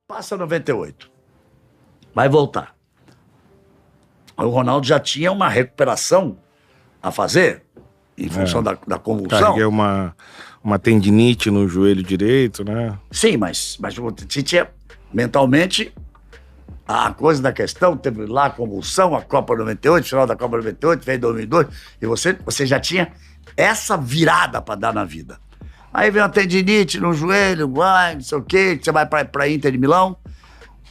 Passa 98. Vai voltar. O Ronaldo já tinha uma recuperação a fazer, em função da convulsão. Carreguei uma tendinite no joelho direito, né? Sim, mas você tinha mentalmente a coisa da questão, teve lá a convulsão, a Copa 98, final da Copa 98, veio 2002, e você já tinha essa virada para dar na vida. Aí vem uma tendinite no joelho, não sei o quê, você vai pra Inter de Milão,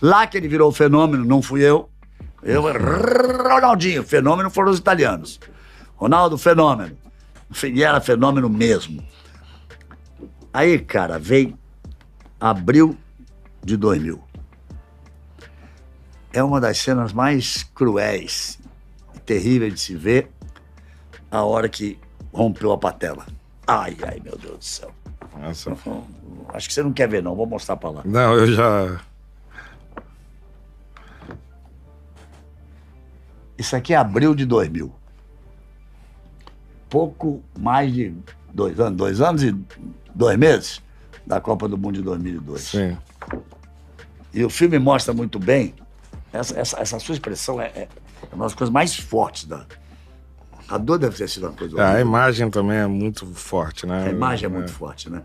lá que ele virou o fenômeno, não fui eu, Ronaldinho, fenômeno foram os italianos. Ronaldo, fenômeno. E era fenômeno mesmo. Aí, cara, veio abril de 2000. É uma das cenas mais cruéis e terríveis de se ver a hora que rompeu a patela. Ai, meu Deus do céu. Nossa. Acho que você não quer ver, não. Vou mostrar pra lá. Não, eu já... Isso aqui é abril de 2000. Pouco mais de 2 anos. 2 anos e 2 meses da Copa do Mundo de 2002. Sim. E o filme mostra muito bem. Essa sua expressão é uma das coisas mais fortes da... A dor deve ter sido uma coisa horrível. A imagem também é muito forte, né? A imagem é muito forte, né?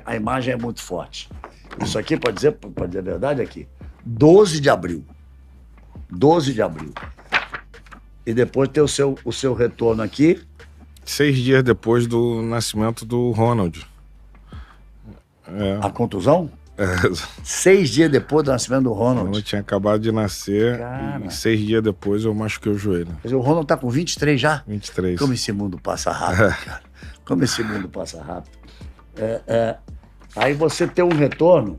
A imagem é muito forte. Isso aqui, pode dizer a verdade aqui, 12 de abril. 12 de abril. E depois ter o seu retorno aqui. 6 dias depois do nascimento do Ronald. A contusão? É. 6 dias depois do nascimento do Ronald. Eu tinha acabado de nascer. Cara. E 6 dias depois eu machuquei o joelho. Quer dizer, o Ronald tá com 23 já? 23. Como esse mundo passa rápido, cara. Como esse mundo passa rápido. Aí você tem um retorno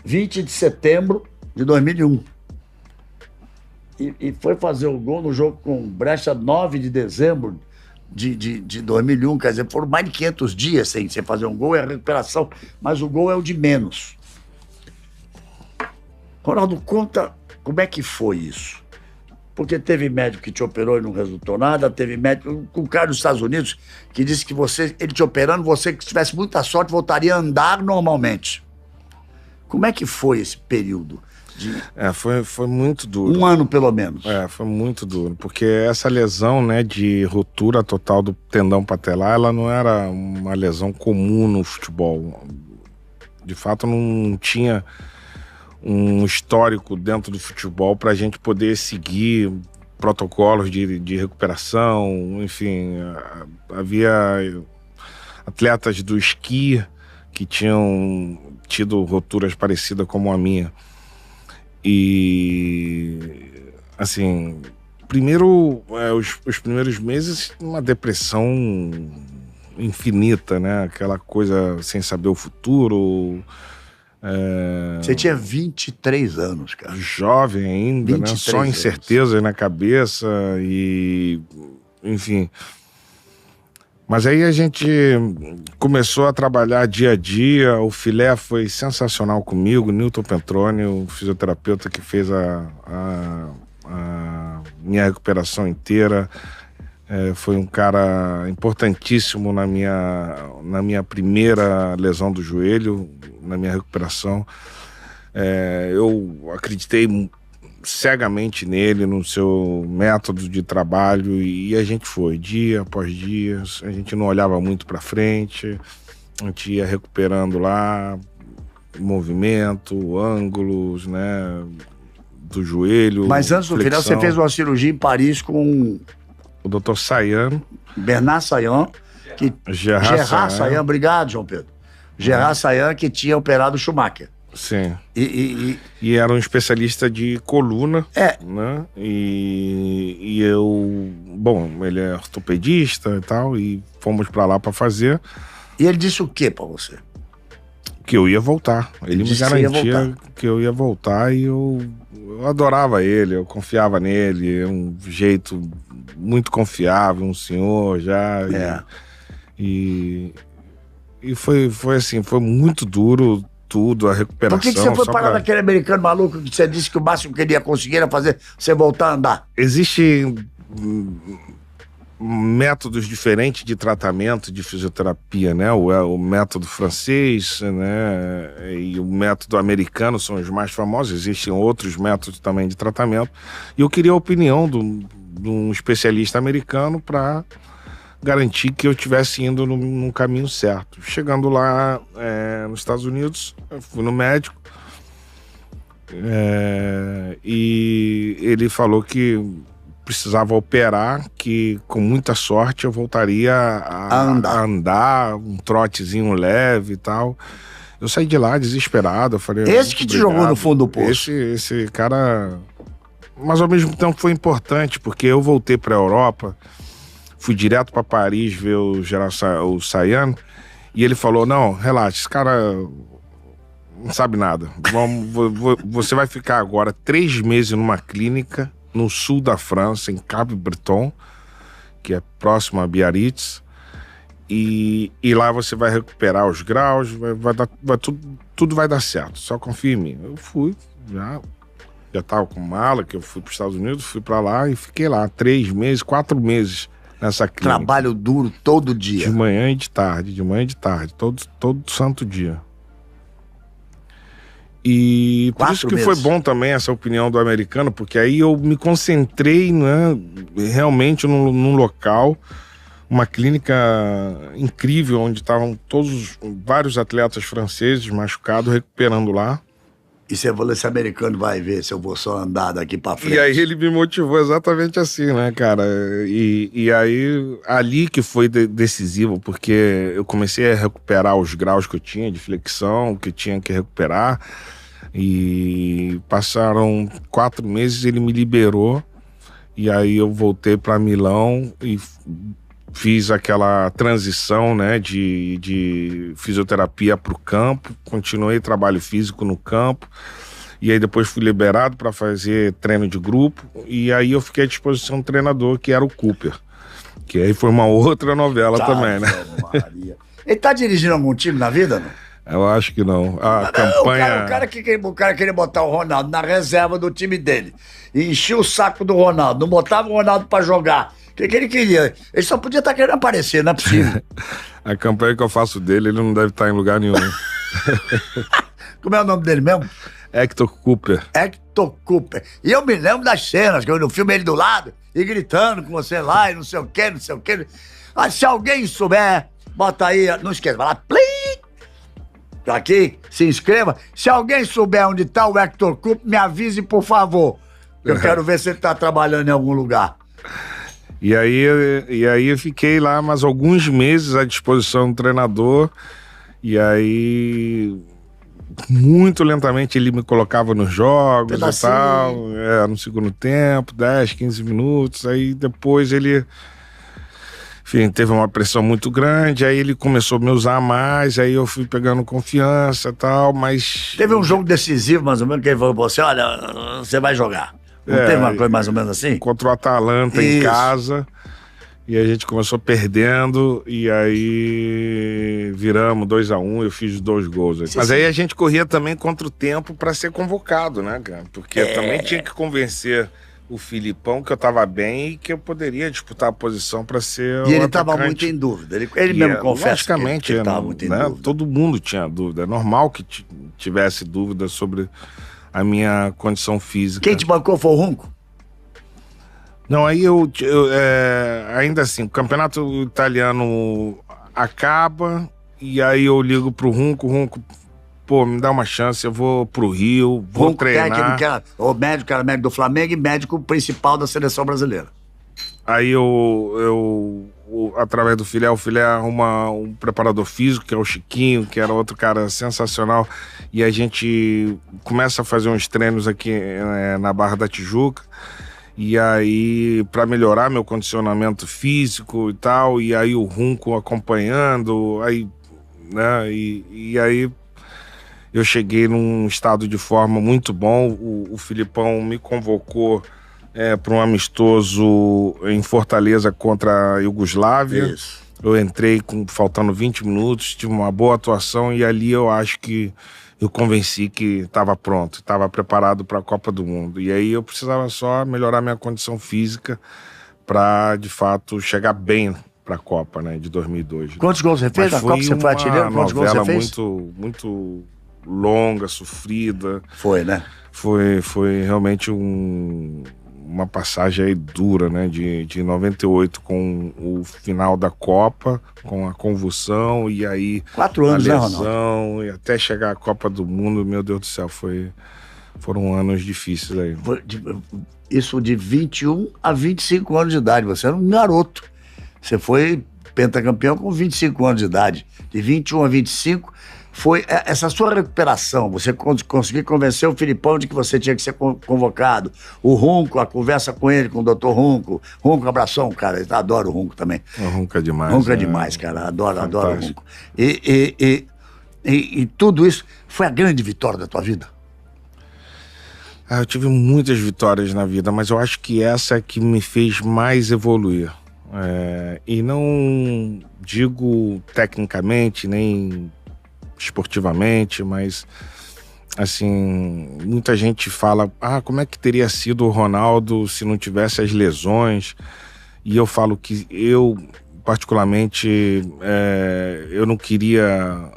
20 de setembro de 2001. E foi fazer o gol no jogo com Brecha 9 de dezembro de 2001, quer dizer, foram mais de 500 dias sem você fazer um gol, é a recuperação, mas o gol é o de menos. Ronaldo, conta como é que foi isso. Porque teve médico que te operou e não resultou nada, teve médico, um cara dos Estados Unidos, que disse que ele te operando, você que tivesse muita sorte, voltaria a andar normalmente. Como é que foi esse período? Foi muito duro. Um ano, pelo menos. Foi muito duro, porque essa lesão, né, de ruptura total do tendão patelar, ela não era uma lesão comum no futebol. De fato, não tinha um histórico dentro do futebol para a gente poder seguir protocolos de recuperação, enfim. Havia atletas do esqui que tinham tido rupturas parecidas como a minha. E, assim, primeiro, os primeiros meses, uma depressão infinita, né? Aquela coisa sem saber o futuro. Você tinha 23 anos, cara. Jovem ainda, né? Só incertezas na cabeça e, enfim. Mas aí a gente começou a trabalhar dia a dia, o Filé foi sensacional comigo, Newton Petroni, o fisioterapeuta que fez a minha recuperação inteira, foi um cara importantíssimo na minha primeira lesão do joelho, na minha recuperação. Eu acreditei cegamente nele, no seu método de trabalho, e a gente foi dia após dia, a gente não olhava muito para frente, a gente ia recuperando lá movimento, ângulos, né, do joelho. Mas antes do final você fez uma cirurgia em Paris com o Dr. Sayan, Bernard Sayan, Gerard Sayan, obrigado, João Pedro. Gerard Sayan, que tinha operado o Schumacher. Sim. E era um especialista de coluna, né? E eu... Bom, ele é ortopedista e tal, e fomos pra lá pra fazer. E ele disse o quê pra você? Que eu ia voltar. Ele me garantia que eu ia voltar e eu adorava ele, eu confiava nele, é um jeito muito confiável, um senhor já. E foi assim, foi muito duro tudo, a recuperação. Por que você foi parar naquele americano maluco que você disse que o máximo que ele ia conseguir era fazer você voltar a andar? Existe métodos diferentes de tratamento de fisioterapia, né? O método francês, né? E o método americano são os mais famosos. Existem outros métodos também de tratamento. E eu queria a opinião de um especialista americano para garantir que eu estivesse indo no caminho certo. Chegando lá nos Estados Unidos, eu fui no médico e ele falou que precisava operar, que com muita sorte eu voltaria a andar, um trotezinho leve e tal. Eu saí de lá desesperado, eu falei... Esse que te jogou no fundo do poço. Esse cara... Mas ao mesmo tempo foi importante, porque eu voltei para a Europa, fui direto para Paris ver o Sayan, e ele falou, não, relaxa, esse cara não sabe nada. Você vai ficar agora 3 meses numa clínica no sul da França, em Cap-Breton, que é próximo a Biarritz, e lá você vai recuperar os graus, tudo vai dar certo, só confia em mim. Eu fui, já estava com mala, que eu fui para os Estados Unidos, fui para lá e fiquei lá 3 meses, 4 meses nessa clínica. Trabalho duro todo dia. De manhã e de tarde, todo santo dia. E por isso que foi bom também essa opinião do americano, porque aí eu me concentrei, né, realmente num local, uma clínica incrível, onde estavam vários atletas franceses machucados, recuperando lá. E você falou, esse americano vai ver se eu vou só andar daqui pra frente. E aí ele me motivou exatamente assim, né, cara? E aí, ali que foi decisivo, porque eu comecei a recuperar os graus que eu tinha de flexão, que eu tinha que recuperar. E passaram 4 meses, ele me liberou. E aí eu voltei para Milão e fiz aquela transição, né, de fisioterapia para o campo, continuei trabalho físico no campo, e aí depois fui liberado para fazer treino de grupo, e aí eu fiquei à disposição do treinador, que era o Cooper, que aí foi uma outra novela também, né? Maria. Ele tá dirigindo algum time na vida, não? Eu acho que não. Campanha... O cara queria botar o Ronaldo na reserva do time dele, e enchia o saco do Ronaldo, não botava o Ronaldo para jogar. O que ele queria? Ele só podia estar querendo aparecer, não é possível. A campanha que eu faço dele, ele não deve estar em lugar nenhum. Como é o nome dele mesmo? Hector Cooper. Hector Cooper. E eu me lembro das cenas, que eu no filme ele do lado, e gritando com você lá, e não sei o quê, não sei o quê. Ah, se alguém souber, bota aí, não esqueça, vai lá, plim! Aqui, se inscreva. Se alguém souber onde está o Hector Cooper, me avise, por favor. Eu quero ver se ele está trabalhando em algum lugar. E aí eu fiquei lá mais alguns meses à disposição do treinador, e aí muito lentamente ele me colocava nos jogos e tal, no segundo tempo, 10, 15 minutos, aí depois ele, enfim, teve uma pressão muito grande, aí ele começou a me usar mais, aí eu fui pegando confiança e tal, mas... Teve um jogo decisivo, mais ou menos, que ele falou pra você, olha, você vai jogar. Não teve uma coisa mais ou menos assim? Contra o Atalanta em casa, e a gente começou perdendo, e aí viramos 2-1, eu fiz 2 gols. Mas aí a gente corria também contra o tempo para ser convocado, né, cara? Porque também tinha que convencer o Filipão que eu tava bem e que eu poderia disputar a posição para ser E ele tava muito em dúvida, ele mesmo confessa que ele tava muito em dúvida. Todo mundo tinha dúvida, é normal que tivesse dúvida sobre a minha condição física. Quem te bancou foi o Runco? Não, aí ainda assim, o campeonato italiano acaba, e aí eu ligo pro Runco, pô, me dá uma chance, eu vou pro Rio, vou Runco, treinar. Técnico, o médico era médico do Flamengo e médico principal da seleção brasileira. Aí eu através do Filé, o Filé arruma um preparador físico, que é o Chiquinho, que era outro cara sensacional, e a gente começa a fazer uns treinos aqui na Barra da Tijuca, e aí para melhorar meu condicionamento físico e tal, e aí o Runco acompanhando, aí, né, e aí eu cheguei num estado de forma muito bom. O Filipão me convocou para um amistoso em Fortaleza contra a Iugoslávia. Isso. Eu entrei faltando 20 minutos, tive uma boa atuação, e ali eu acho que eu convenci que estava pronto, estava preparado para a Copa do Mundo. E aí eu precisava só melhorar minha condição física para de fato chegar bem para a Copa, né, de 2002. Quantos gols você fez na Copa? Você foi artilheiro? Quantos gols você fez? Muito longa, sofrida. Foi, né? Foi realmente uma passagem aí dura, né, de 98, com o final da Copa, com a convulsão, e aí 4 anos, a né, lesão, Ronaldo? e até chegar à Copa do Mundo, meu Deus do céu, foram anos difíceis aí. Isso de 21 a 25 anos de idade, você era um garoto. Você foi pentacampeão com 25 anos de idade. De 21 a 25, foi essa sua recuperação. Você conseguiu convencer o Filipão de que você tinha que ser convocado. O Runco, a conversa com ele, com o Dr. Runco. Runco, abração, cara. Eu adoro o Runco também. O Runco é demais. Runco é demais, cara. Adoro o Runco. E tudo isso foi a grande vitória da tua vida? Eu tive muitas vitórias na vida, mas eu acho que essa é que me fez mais evoluir. E não digo tecnicamente, nem esportivamente, mas assim, muita gente fala, como é que teria sido o Ronaldo se não tivesse as lesões? E eu falo que eu, particularmente, eu não queria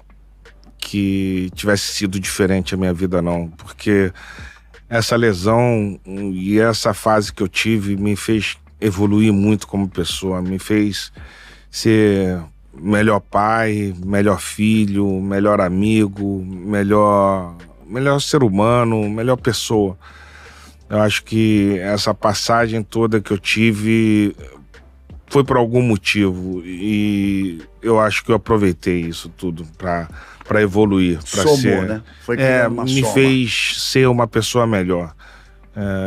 que tivesse sido diferente a minha vida, não, porque essa lesão e essa fase que eu tive me fez evoluir muito como pessoa, me fez ser melhor pai, melhor filho, melhor amigo, melhor ser humano, melhor pessoa. Eu acho que essa passagem toda que eu tive foi por algum motivo, e eu acho que eu aproveitei isso tudo para evoluir, para ser, né? Foi me soma. fez ser uma pessoa melhor.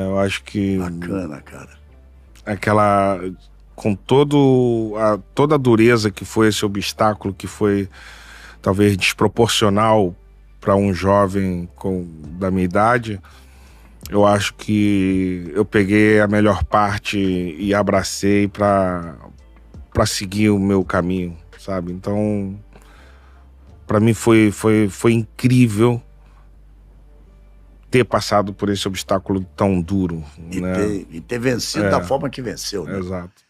Eu acho que bacana, cara. Com toda a dureza que foi esse obstáculo, que foi talvez desproporcional para um jovem da minha idade, eu acho que eu peguei a melhor parte e abracei para seguir o meu caminho, sabe? Então, para mim foi incrível ter passado por esse obstáculo tão duro, né? E ter vencido da forma que venceu, né? Exato.